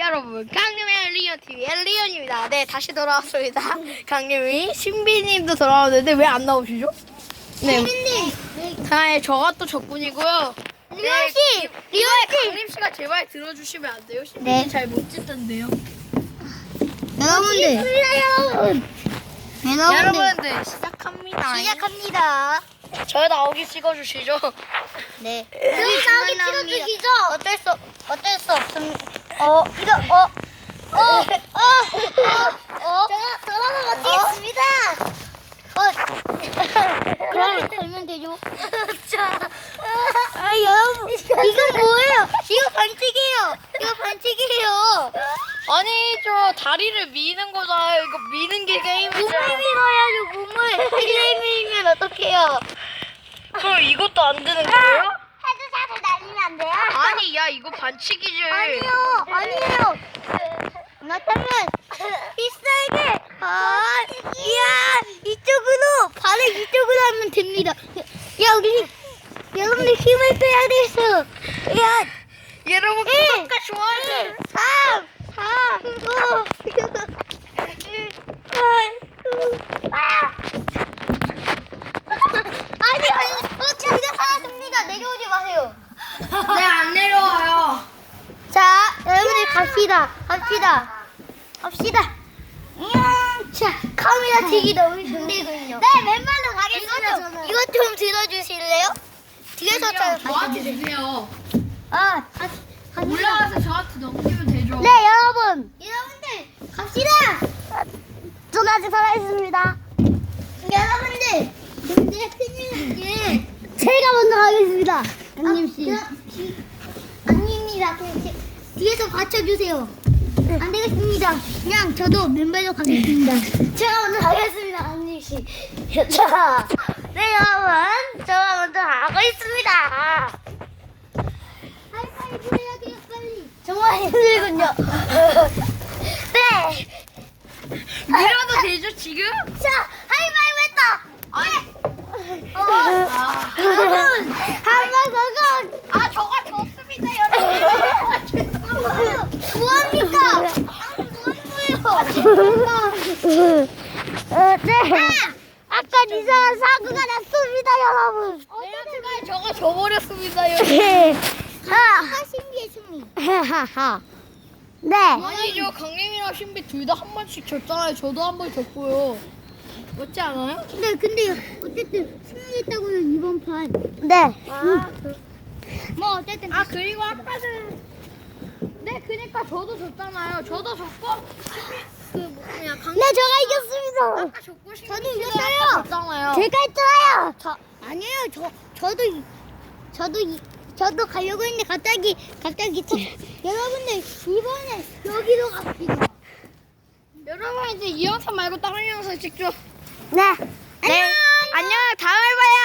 여러분, 강림의 엘리언 TV 엘리언입니다. 네, 다시 돌아왔습니다. 강림이 신비님도 돌아왔는데 왜 안 나오시죠? 네, 신비님, 네, 저가 또 적군이고요. 리온 씨, 리온 강림 씨가 제발 들어주시면 안 돼요? 신비님 네. 잘 못 듣던데요. 여러분들 시작합니다. 시작합니다. 저 나오기 찍어주시죠. 네. 여기 나오게 나옵니다. 찍어주시죠. 어쩔 수 없습니다. 제가 돌아가서 찍겠습니다. 그럼 걸면 되죠. 여러분, 이건 뭐예요? 이거 반칙이에요. 아니, 저 다리를 미는 거잖아요. 이거 미는 게 게임이잖아요. 몸을 밀어야죠, 몸을. 헬레 밀면 어떡해요? 그럼 이것도 안 되는 거예요? 헤드샷을 날리면 안 돼요? 아니, 야, 이거 반칙이지. 아니에요. 그렇다면 비싸게 이쪽으로 발을 이쪽으로 하면 됩니다. 야, 우리 여러분들 힘을 빼야 돼서. 야, 여러분, 구독과 좋아요. 3, 4, 5, 6, 8, 둘다 살았습니다. 내려오지 마세요. 네, 안 내려와요. 자, 여러분들 갑시다. 자, 카메라 들기 너무 힘들군요. 네, 맨발로 가겠습니다. 저는. 이것 좀 들어주실래요? 뒤에서 저한테 주세요. 올라가서 저한테 넘기면 되죠. 네, 여러분들 갑시다. 전 아직 살아있습니다. 여러분들, 근데 큰일 게 제가 먼저 가겠습니다. 안님씨. 아닙니다. 뒤에서 받쳐주세요. 안 되겠습니다. 그냥 저도 맨발로 가겠습니다. 제가 먼저 가겠습니다. 안님씨. 자, 네, 여러분. 제가 먼저 가고 있습니다. 하이파이브 해야 돼요, 빨리. 정말 힘들군요. 네. 밀어도 되죠, 지금? 자, 하이파이브 했다. 아니, 여러분, 한번 가고. 저가 졌습니다, 여러분. 뭐합니까? 뭐예요? 네. 아까 이상한 사고가 났습니다, 여러분. 저가 져버렸습니다, 여러분. 네. 신비의 승리. 네. 아니죠, 강림이랑 신비 둘 다 한 번씩 졌잖아요. 저도 한 번 졌고요. 맞지 않아요? 네, 근데 어쨌든 승리했다고는 이번 판. 네. 뭐 어쨌든. 그리고 아까는 네, 그니까 저도 졌잖아요. 저도 졌고 그냥 네, 제가 이겼습니다. 아까 졌고 신비 저도 씨가 이겼어요. 아까 졌잖아요. 제가 했잖아요. 아니에요. 저도 가려고 했는데 갑자기 여러분들 이번에 여기로 갑시다. 여러분 이제 이 영상 말고 다른 영상 찍죠. 네. 네. 안녕. 다음에 봐요.